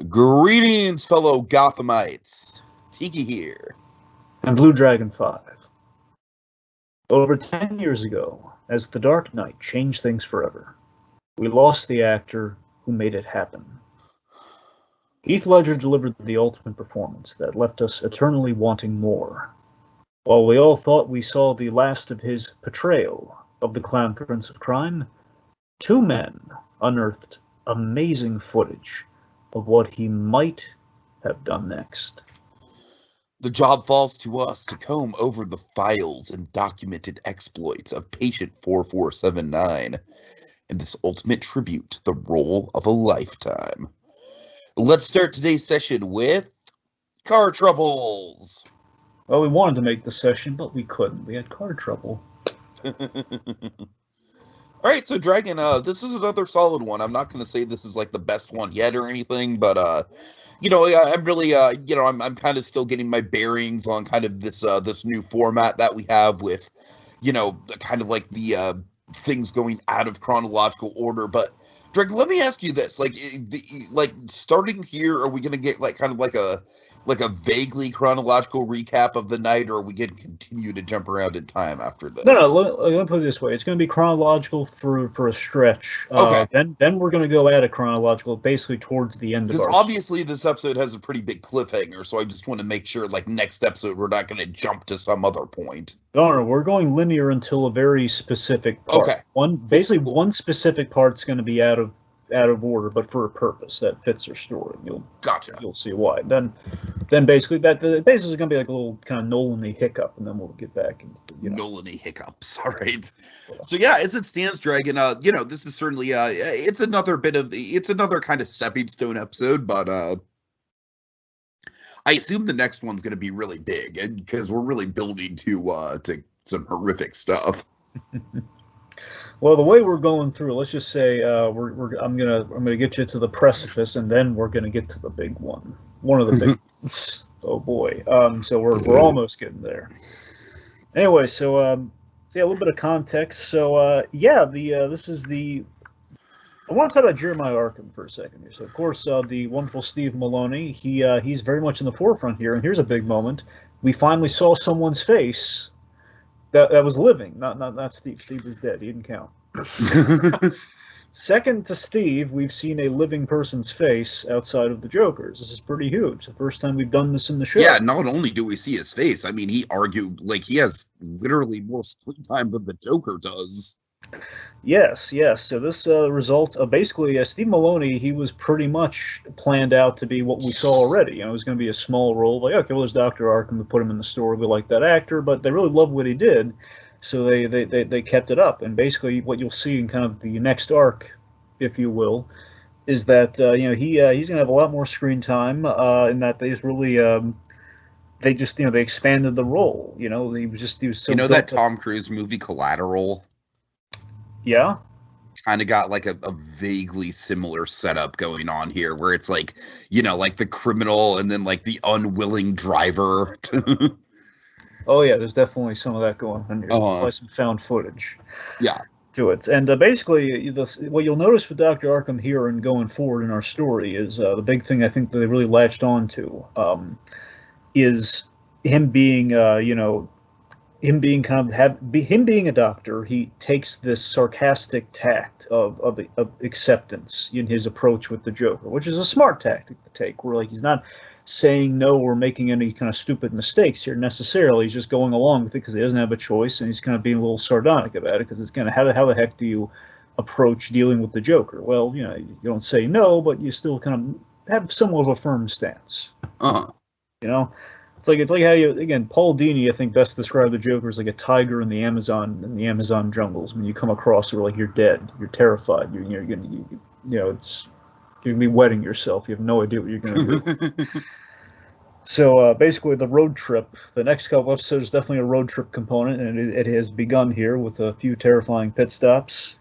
Greetings, fellow Gothamites. Tiki here. And Bluedragonfive. Over 10 years ago, as the Dark Knight changed things forever, we lost the actor who made it happen. Heath Ledger delivered the ultimate performance that left us eternally wanting more. While we all thought we saw the last of his portrayal of the Clown Prince of Crime, two men unearthed amazing footage of what he might have done next. The job falls to us to comb over the files and documented exploits of Patient 4479 in this ultimate tribute to the role of a lifetime. Let's start today's session with car troubles. Well, we wanted to make the session, but we couldn't. We had car trouble. All right, so Dragon, this is another solid one. I'm not going to say this is like the best one yet or anything, but I'm really, I'm kind of still getting my bearings on kind of this new format that we have with, kind of like the things going out of chronological order. But Dragon, let me ask you this: starting here, are we going to get like kind of like a vaguely chronological recap of the night, or are we going to continue to jump around in time after this? No, let me put it this way. It's going to be chronological for a stretch. Okay. Then we're going to go at it chronological, basically towards the end of our... Because obviously this episode has a pretty big cliffhanger, so I just want to make sure, like, next episode we're not going to jump to some other point. No, we're going linear until a very specific part. Okay. One specific part's going to be out of order, but for a purpose that fits their story. You'll see why. Then basically that's going to be like a little kind of Nolan-y hiccup, and then we'll get back into Nolan-y hiccups. All right. Yeah. So yeah, as it stands, Dragon, this is certainly it's another kind of stepping stone episode, but I assume the next one's going to be really big, and because we're really building to some horrific stuff. Well, the way we're going through, let's just say I'm gonna get you to the precipice, and then we're gonna get to the big one of the big ones. Oh boy! So we're almost getting there. Anyway, so a little bit of context. So this is the. I want to talk about Jeremiah Arkham for a second here. So of course, the wonderful Steve Maloney. He's very much in the forefront here, and here's a big moment. We finally saw someone's face. That was living, not Steve. Steve was dead. He didn't count. Second to Steve, we've seen a living person's face outside of the Joker's. This is pretty huge. The first time we've done this in the show. Yeah, not only do we see his face, I mean, he has literally more screen time than the Joker does. Yes. So this result of basically Steve Maloney, he was pretty much planned out to be what we saw already. It was going to be a small role. Like, okay, well, there's Dr. Arkham to put him in the story. We like that actor, but they really loved what he did, so they kept it up. And basically, what you'll see in kind of the next arc, if you will, is that he's going to have a lot more screen time. In that they just really they expanded the role. He was so that Tom Cruise movie Collateral. Yeah. Kind of got like a vaguely similar setup going on here where it's like, like the criminal and then like the unwilling driver. Oh, yeah, there's definitely some of that going on here. There's some found footage. Yeah. To it. And basically, what you'll notice with Dr. Arkham here and going forward in our story is the big thing I think that they really latched on to is him being, him being a doctor. He takes this sarcastic tact of acceptance in his approach with the Joker, which is a smart tactic to take. Where he's not saying no or making any kind of stupid mistakes here necessarily. He's just going along with it because he doesn't have a choice, and he's kind of being a little sardonic about it because it's kind of how the heck do you approach dealing with the Joker? Well, you don't say no, but you still kind of have somewhat of a firm stance. It's like how Paul Dini, I think, best described the Joker as like a tiger in the Amazon jungles. When you come across it, you're dead, you're terrified, you're gonna be wetting yourself. You have no idea what you're gonna do. So basically, the road trip. The next couple episodes is definitely a road trip component, and it has begun here with a few terrifying pit stops.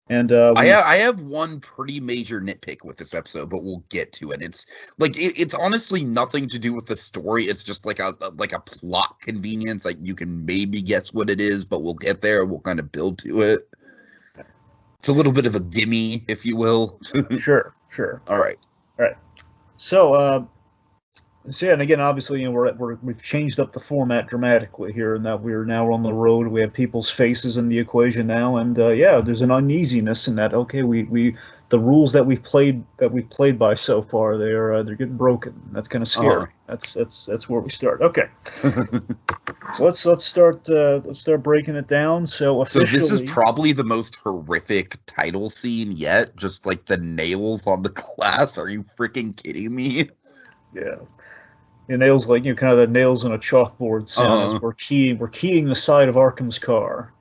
And I have one pretty major nitpick with this episode, but we'll get to it. It's like it's honestly nothing to do with the story. It's just like a plot convenience. Like you can maybe guess what it is, but we'll get there. We'll kind of build to it. It's a little bit of a gimme, if you will. Sure. All right. All right. So, so yeah, and again, obviously, we've changed up the format dramatically here, and that we're now on the road. We have people's faces in the equation now, and yeah, there's an uneasiness in that. Okay, we the rules that we've played by so far, they're getting broken. That's kind of scary. That's where we start. Okay, so let's start breaking it down. So officially, so this is probably the most horrific title scene yet. Just like the nails on the glass. Are you freaking kidding me? Yeah. The nails, like kind of the nails on a chalkboard sound. As we're keying the side of Arkham's car,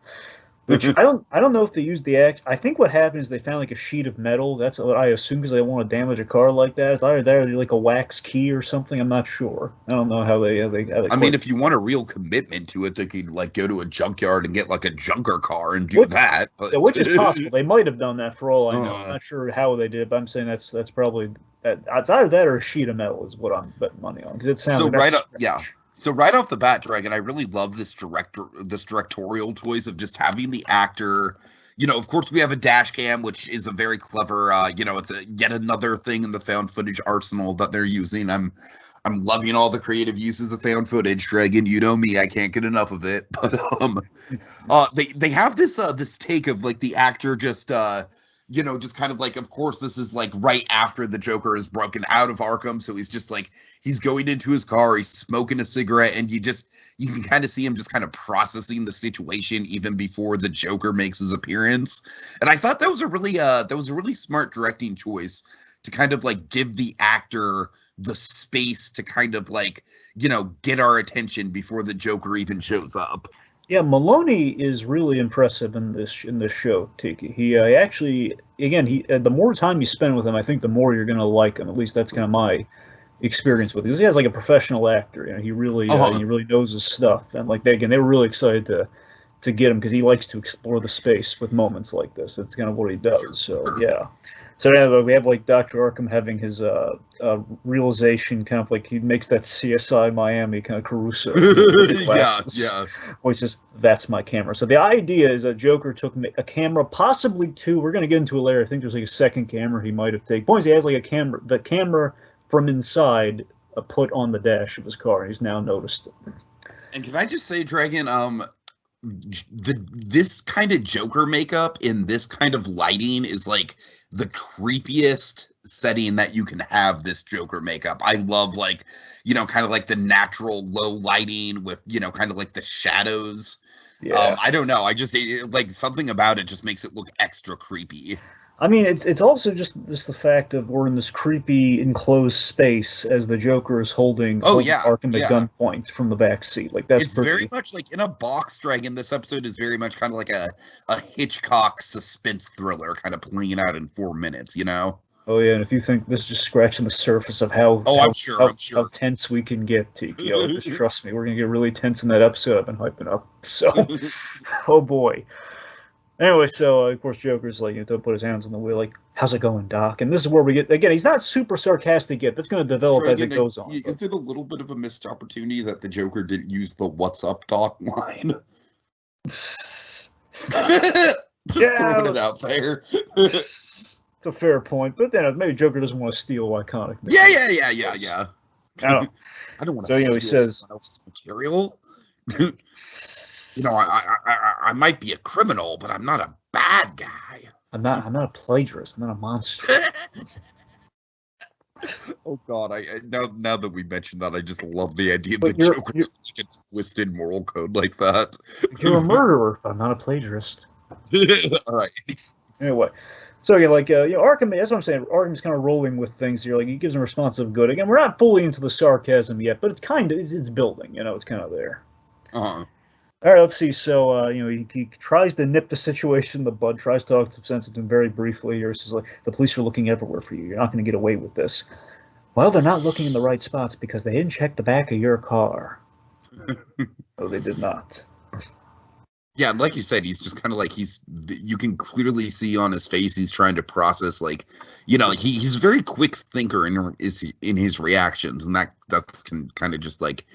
which I don't know if they used the act. I think what happened is they found like a sheet of metal. That's what I assume, because they don't want to damage a car like that. It's either that or like a wax key or something. I'm not sure. I don't know how they I mean, if you want a real commitment to it, they could like go to a junkyard and get like a junker car and do that. But... Yeah, which is possible. They might have done that for all I know. I'm not sure how they did, but I'm saying that's probably that. It's either that or a sheet of metal is what I'm betting money on, because it sounds so right up. Yeah. So right off the bat, Dragon, I really love this directorial choice of just having the actor. Of course, we have a dash cam, which is a very clever. It's yet another thing in the found footage arsenal that they're using. I'm loving all the creative uses of found footage, Dragon. You know me, I can't get enough of it. But they have this take of like the actor just just kind of like, of course, this is like right after the Joker is broken out of Arkham. So he's just like, he's going into his car, he's smoking a cigarette, and you can kind of see him just kind of processing the situation even before the Joker makes his appearance. And I thought that was a really smart directing choice to kind of like give the actor the space to kind of like, get our attention before the Joker even shows up. Yeah, Maloney is really impressive in this show, Tiki. He actually, again, the more time you spend with him, I think the more you're going to like him. At least that's kind of my experience with him. Because he has like a professional actor. He really knows his stuff. And like they were really excited to get him, because he likes to explore the space with moments like this. That's kind of what he does. So yeah. So we have like Dr. Arkham having his realization, kind of like he makes that CSI Miami kind of Caruso. Yeah. Where he says, "That's my camera." So the idea is that Joker took a camera, possibly two. We're going to get into it later. I think there's like a second camera he might have taken. Point is, he has like the camera from inside put on the dash of his car, and he's now noticed it. And can I just say, Dragon, this kind of Joker makeup in this kind of lighting is like the creepiest setting that you can have this Joker makeup. I love like, kind of like the natural low lighting with, kind of like the shadows. Yeah. I don't know. I just like something about it just makes it look extra creepy. I mean, it's also just the fact that we're in this creepy enclosed space as the Joker is holding Arkham at gunpoint from the back seat. Like it's very much like in a box, Dragon. This episode is very much kind of like a Hitchcock suspense thriller, kind of playing out in 4 minutes. Oh yeah, and if you think this is just scratching the surface of how how tense we can get, Tiki, just trust me, we're gonna get really tense in that episode I've been hyping up. So, oh boy. Anyway, so of course Joker's like, don't put his hands on the wheel. Like, how's it going, Doc? And this is where we get again. He's not super sarcastic yet. That's going to develop as it goes on. Is it a little bit of a missed opportunity that the Joker didn't use the "What's up, Doc" line? Just throwing it out there. It's a fair point, but then maybe Joker doesn't want to steal iconic. Yeah. I don't want to steal he says, someone else's material. I might be a criminal, but I'm not a bad guy. I'm not a plagiarist. I'm not a monster. Oh God! Now that we mentioned that, I just love the idea that Joker like a twisted moral code like that. You're a murderer, but I'm not a plagiarist. All right. Anyway, so again, like Arkham. That's what I'm saying. Arkham's kind of rolling with things here. Like he gives him a response of good. Again, we're not fully into the sarcasm yet, but it's kind of it's building. It's kind of there. All right, let's see. So, he tries to nip the situation in the bud, tries to talk some sense into him very briefly. He says, like, the police are looking everywhere for you. You're not going to get away with this. Well, they're not looking in the right spots because they didn't check the back of your car. No, they did not. Yeah, and like you said, he's just kind of like you can clearly see on his face he's trying to process, like, he's a very quick thinker in his reactions, and that can kind of just like,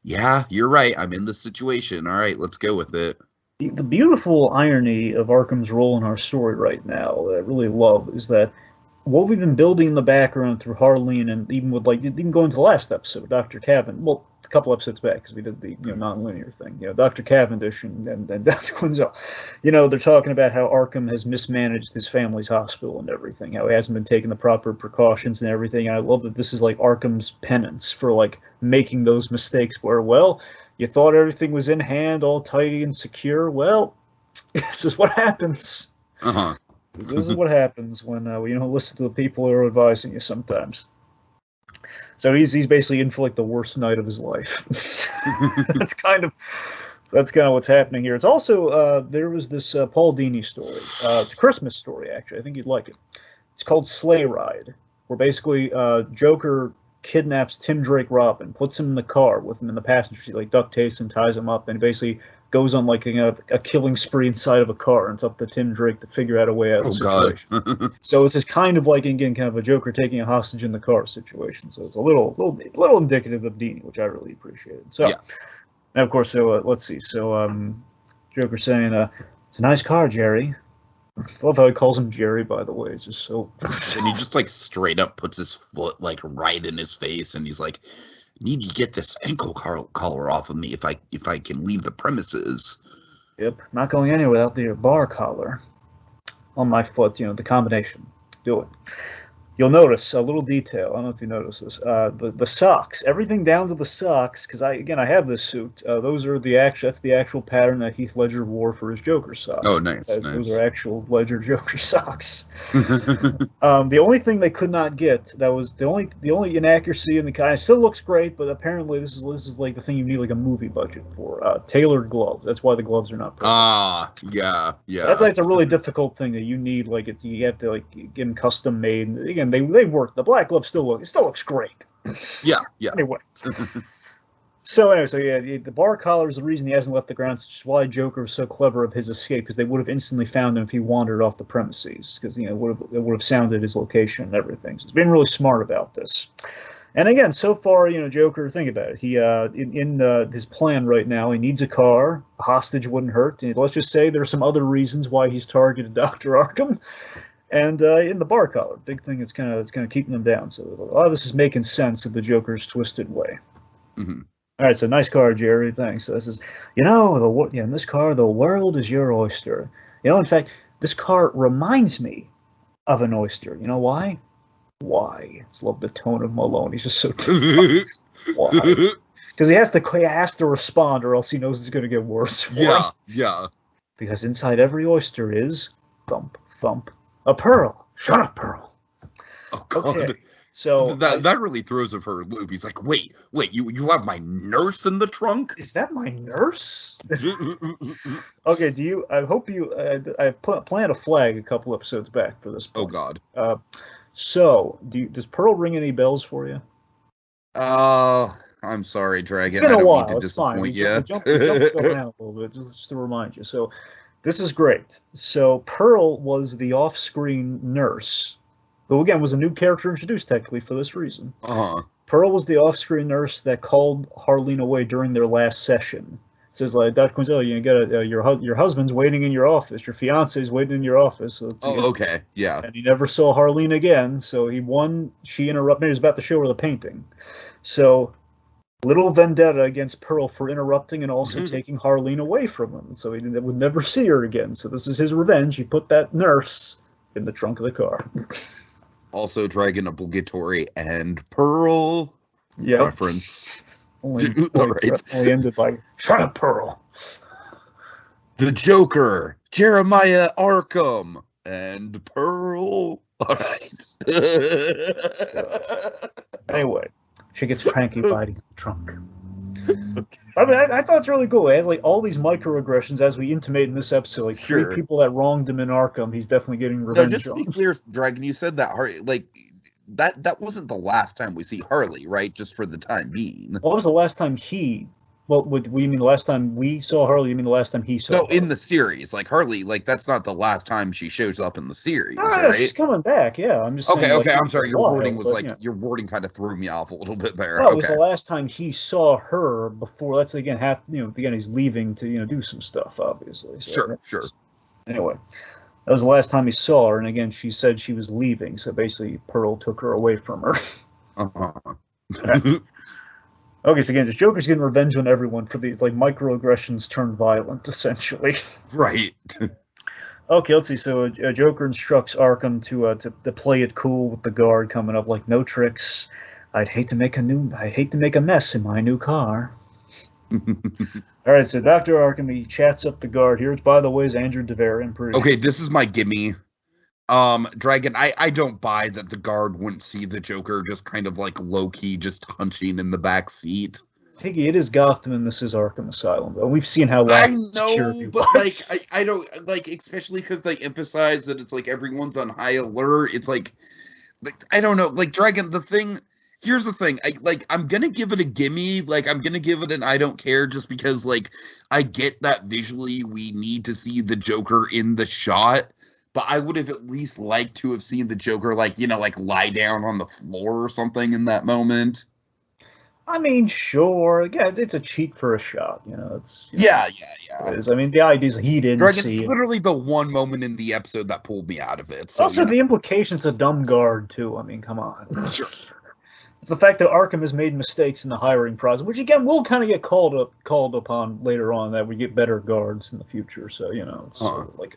yeah, you're right. I'm in this situation. All right, let's go with it. The beautiful irony of Arkham's role in our story right now that I really love is that what we've been building in the background through Harleen, and even with even going to the last episode, Dr. Cavan. Well, a couple episodes back because we did the non-linear thing. Dr. Cavendish and Dr. Quinzel. They're talking about how Arkham has mismanaged his family's hospital and everything. How he hasn't been taking the proper precautions and everything. And I love that this is like Arkham's penance for like making those mistakes. Where you thought everything was in hand, all tidy and secure. Well, this is what happens. This is what happens when you don't listen to the people who are advising you sometimes. So he's basically in for like the worst night of his life. That's kind of what's happening here. It's also there was this Paul Dini story, it's a Christmas story actually. I think you'd like it. It's called Sleigh Ride, where basically Joker kidnaps Tim Drake Robin, puts him in the car with him in the passenger seat, like duct tapes and ties him up, and basically goes on like a killing spree inside of a car, and it's up to Tim Drake to figure out a way out of the situation. God. So it's this kind of like, again, kind of a Joker taking a hostage in the car situation. So it's a little indicative of Dini, which I really appreciated. So, yeah. And of course, so let's see. So Joker saying, "It's a nice car, Jerry." I love how he calls him Jerry, by the way. It's just so... And he just, like, straight up puts his foot, like, right in his face, and he's like, "Need to get this ankle collar off of me if I can leave the premises." Yep, not going anywhere without the bar collar on my foot. The combination. Do it. You'll notice a little detail. I don't know if you notice this. The socks, everything down to the socks. Because I have this suit. Those are that's the actual pattern that Heath Ledger wore for his Joker socks. Oh, nice. Those are actual Ledger Joker socks. The only thing they could not get, that was the only inaccuracy in the kind. It still looks great, but apparently this is like the thing you need like a movie budget for. Tailored gloves. That's why the gloves are not perfect. Yeah. That's like, it's a really difficult thing that you need. Like you have to like get them custom made. And again, they work. The black glove still looks great. Yeah. Anyway. So the bar collar is the reason he hasn't left the grounds, which is why Joker was so clever of his escape, because they would have instantly found him if he wandered off the premises, because it would have sounded his location and everything. So he's been really smart about this. And again, so far, Joker, think about it. He in his plan right now, he needs a car. A hostage wouldn't hurt. And let's just say there's some other reasons why he's targeted Dr. Arkham. And in the bar collar, big thing, it's kind of keeping them down. So a lot of this is making sense of the Joker's twisted way. Mm-hmm. All right, so nice car, Jerry. Thanks. So this is, in this car, the world is your oyster. In fact, this car reminds me of an oyster. You know why? Why? I love the tone of Malone. He's just so tough. Why? Because he has to respond, or else he knows it's going to get worse. Why? Yeah. Because inside every oyster is thump, thump, a pearl. Shut up, Pearl. Oh God. Okay. So that really throws him for a loop. He's like, wait, you have my nurse in the trunk? Is that my nurse? Okay, I hope you, I planted a flag a couple episodes back for this point. Oh God. So, does Pearl ring any bells for you? I'm sorry, Dragon. I don't mean to disappoint you. We jumped around a little bit, just to remind you. So, this is great. So, Pearl was the off-screen nurse, who, again, was a new character introduced, technically, for this reason. Uh-huh. Pearl was the off-screen nurse that called Harleen away during their last session. It says, like, Dr. Quinzel, your husband's waiting in your office. Your fiance's waiting in your office. So okay. Yeah. And he never saw Harleen again, so he won. She interrupted. He was about to show her the painting. So, little vendetta against Pearl for interrupting and also taking Harleen away from him. So he would never see her again. So this is his revenge. He put that nurse in the trunk of the car. Also, Dragon obligatory and Pearl reference. Only ended by, shut up, Pearl. The Joker, Jeremiah Arkham, and Pearl. All right. Anyway, she gets cranky biting the trunk. I mean, I thought it's really cool. It has like all these microaggressions, as we intimate in this episode. Like three people that wronged him in Arkham, he's definitely getting revenge. No, just to be clear, Dragon, you said that that wasn't the last time we see Harley, right? Just for the time being. What was the last time he? Well, what you mean the last time we saw Harley? You mean the last time he saw? No, Harley? In the series, like Harley, like that's not the last time she shows up in the series, right? Right? She's coming back. Yeah, I'm just okay. saying, Okay, I'm sorry. Your wording was your wording kind of threw me off a little bit there. No, it was the last time he saw her before. That's again again he's leaving to do some stuff, obviously. So, sure. Anyway, That was the last time he saw her, and again, she said she was leaving, so basically Pearl took her away from her. Uh-huh. Right. Okay, so again, just Joker's getting revenge on everyone for these, like, microaggressions turned violent, essentially. Right. Okay, let's see. So Joker instructs Arkham to play it cool with the guard coming up, like, no tricks. I'd hate to make a mess in my new car. All right, so Dr. Arkham, he chats up the guard here. By the way, is Andrew DeVary. I'm pretty Okay, sure. this is my gimme. Dragon, I don't buy that the guard wouldn't see the Joker just kind of like low-key just hunching in the back seat. Piggy, it is Gotham and this is Arkham Asylum, though. We've seen how I lax security know, but was. like I don't like, especially because they emphasize that it's like everyone's on high alert. It's like I don't know, like Dragon, here's the thing. I'm gonna give it a gimme, like I'm gonna give it an I don't care just because like I get that visually we need to see the Joker in the shot. But I would have at least liked to have seen the Joker, like, like lie down on the floor or something in that moment. I mean, sure. Yeah, it's a cheat for a shot. It's Yeah. it is. I mean, the idea is he didn't Dragon, see it's it. literally the one moment in the episode that pulled me out of it. So, Also, the implication's a dumb guard too. I mean, come on. Sure. It's the fact that Arkham has made mistakes in the hiring process, which again will kind of get called upon later on, that we get better guards in the future. So it's sort of like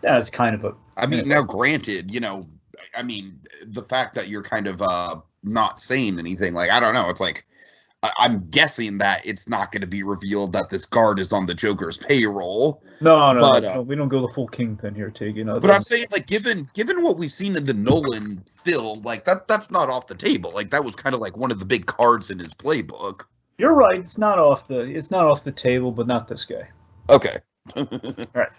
that's kind of a. I mean, now granted, I mean, the fact that you're kind of not saying anything, like, I don't know, it's like I'm guessing that it's not going to be revealed that this guard is on the Joker's payroll. No, But, we don't go the full Kingpin here, Tig. But I'm saying, like, given what we've seen in the Nolan film, like that's not off the table. Like, that was kind of like one of the big cards in his playbook. You're right. It's not off the table, but not this guy. Okay. All right.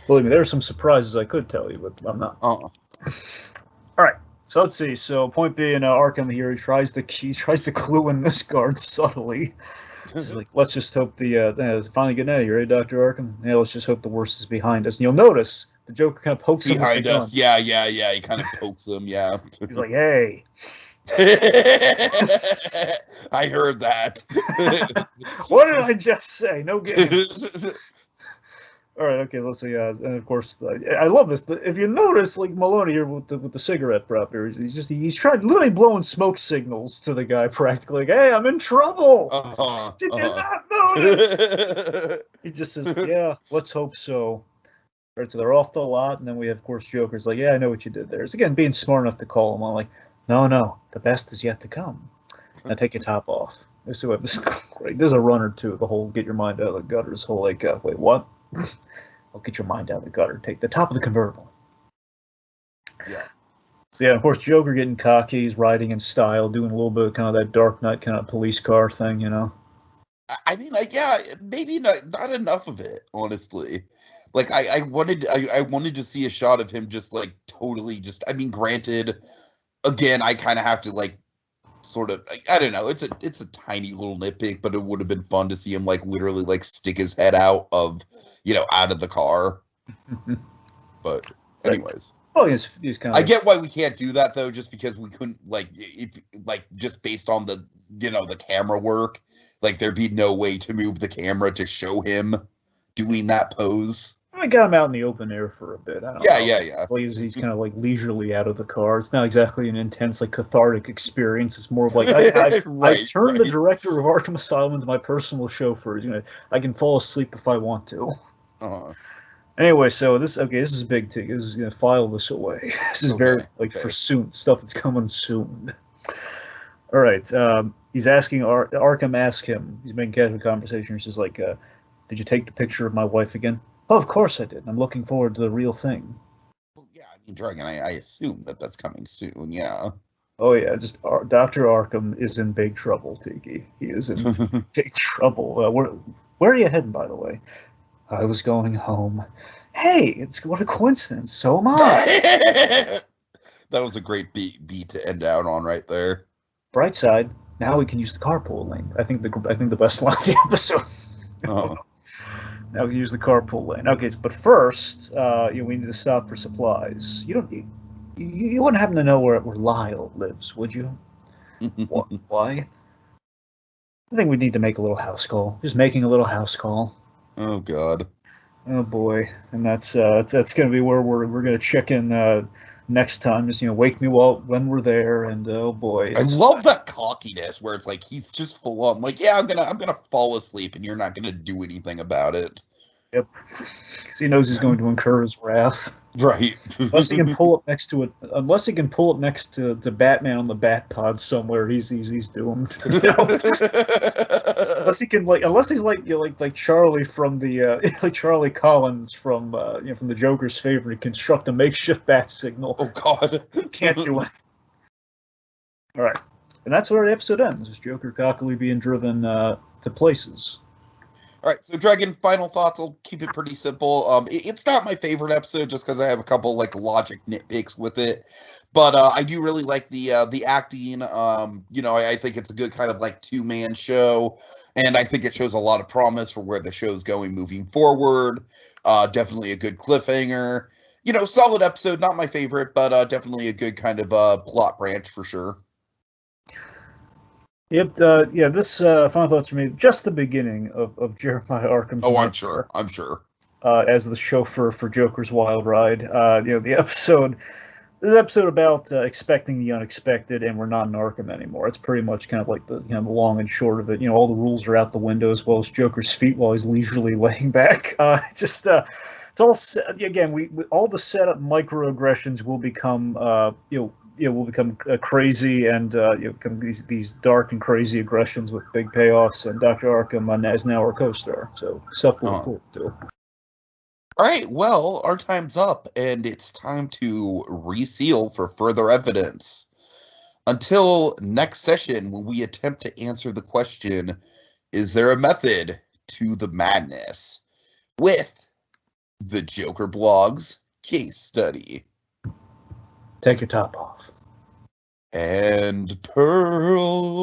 Believe me, there are some surprises I could tell you, but I'm not. All right. So let's see. So point being, Arkham here, he tries to clue in this guard subtly. It's like, let's just hope finally getting out of here, right, Dr. Arkham? Yeah, let's just hope the worst is behind us. And you'll notice the Joker kind of pokes him behind us. Yeah. He kind of pokes him. Yeah. He's like, hey. I heard that. What did I just say? No game. All right, okay, let's see. And of course, I love this. If you notice, like Maloney here with the cigarette prop here, he's trying literally blowing smoke signals to the guy practically. Like, hey, I'm in trouble. Did you not notice? He just says, yeah, let's hope so. All right, so they're off the lot, and then we have, of course, Joker's like, yeah, I know what you did there. It's again being smart enough to call him. I'm like, no, the best is yet to come. Now take your top off. This is great. There's a run or two. The whole get your mind out of the gutter. This whole like, wait, what? I'll get your mind out of the gutter. Take the top of the convertible. Yeah. So yeah, of course, Joker getting cocky. He's riding in style, doing a little bit of kind of that Dark Knight kind of police car thing, I mean, maybe not enough of it, honestly. Like, I wanted to see a shot of him just like totally just. I mean, granted, again, I kind of have to like sort of, I don't know, it's a tiny little nitpick, but it would have been fun to see him like literally like stick his head out of the car. But anyways, he's kind of. I get why we can't do that though, just because we couldn't just based on the the camera work, like there'd be no way to move the camera to show him doing that pose. I got him out in the open air for a bit. I don't know. Yeah. So he's kind of like leisurely out of the car. It's not exactly an intense, like cathartic experience. It's more of like I've turned the director of Arkham Asylum into my personal chauffeur. I can fall asleep if I want to. Anyway, so this is a big thing. This is gonna file this away. This is for soon stuff that's coming soon. All right. He's asking Arkham. Ask him. He's making casual conversation. He's just like, "Did you take the picture of my wife again?" Oh, of course I did. I'm looking forward to the real thing. Well, yeah, I mean, Dragon, I assume that's coming soon, yeah. Oh, yeah, just Dr. Arkham is in big trouble, Tiki. He is in big trouble. Where are you heading, by the way? I was going home. Hey, what a coincidence. So am I. That was a great beat to end out on right there. Bright side, now we can use the carpool lane. I think the best line of the episode. Now we use the carpool lane. Okay, but first, we need to stop for supplies. You wouldn't happen to know where Lyle lives, would you? Why? I think we need to make a little house call. Just making a little house call. Oh God. Oh boy, and that's going to be where we're going to check in next time. Just wake me when we're there, and oh boy, I love that cockiness where it's like he's just full on like, yeah, I'm gonna fall asleep, and you're not gonna do anything about it. Yep, because he knows he's going to incur his wrath. Right. Unless he can pull up next to it, unless he can pull up next to Batman on the Bat Pod somewhere, he's doomed. Unless he can unless he's like Charlie from the like Charlie Collins from from the Joker's Favor, he construct a makeshift bat signal. Oh God, can't do it. All right, and that's where the episode ends. Is Joker cockily being driven to places. All right, so Dragon, final thoughts. I'll keep it pretty simple. It's not my favorite episode just because I have a couple like logic nitpicks with it, but I do really like the acting. I think it's a good kind of like two-man show, and I think it shows a lot of promise for where the show's going moving forward. Definitely a good cliffhanger. Solid episode. Not my favorite, but definitely a good kind of plot branch for sure. Yep. This final thoughts for me. Just the beginning of Jeremiah Arkham's. Oh, I'm sure. As the chauffeur for Joker's Wild Ride. The episode. This episode about expecting the unexpected, and we're not in Arkham anymore. It's pretty much kind of like the the long and short of it. All the rules are out the window, as well as Joker's feet while he's leisurely laying back. It's all again. We all the setup microaggressions will become will become crazy, and become these dark and crazy aggressions with big payoffs. And Dr. Arkham is now our co-star, so stuff to look forward to. All right, well, our time's up, and it's time to reseal for further evidence. Until next session, when we attempt to answer the question, is there a method to the madness? With the Joker Blog's case study. Take your top off. And Pearl.